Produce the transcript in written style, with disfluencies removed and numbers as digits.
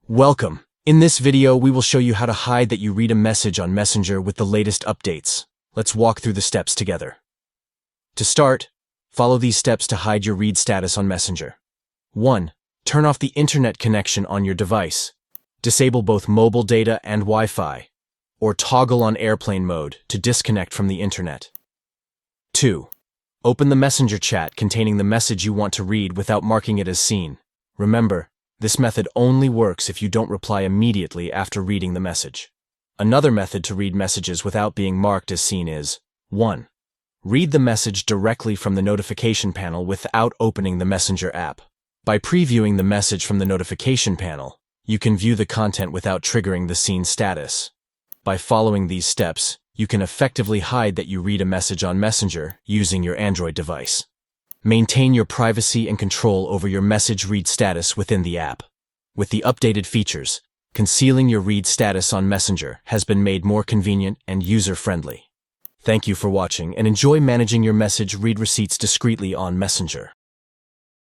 Welcome. In this video, we will show you how to hide that you read a message on Messenger with the latest updates. Let's walk through the steps together. To start, follow these steps to hide your read status on Messenger. 1. Turn off the internet connection on your device. Disable both mobile data and Wi-Fi, or toggle on airplane mode to disconnect from the internet. 2. Open the Messenger chat containing the message you want to read without marking it as seen. Remember, this method only works if you don't reply immediately after reading the message. Another method to read messages without being marked as seen is 1. Read the message directly from the notification panel without opening the Messenger app. By previewing the message from the notification panel, you can view the content without triggering the seen status. By following these steps, you can effectively hide that you read a message on Messenger using your Android device. Maintain your privacy and control over your message read status within the app. With the updated features, concealing your read status on Messenger has been made more convenient and user-friendly. Thank you for watching and enjoy managing your message read receipts discreetly on Messenger.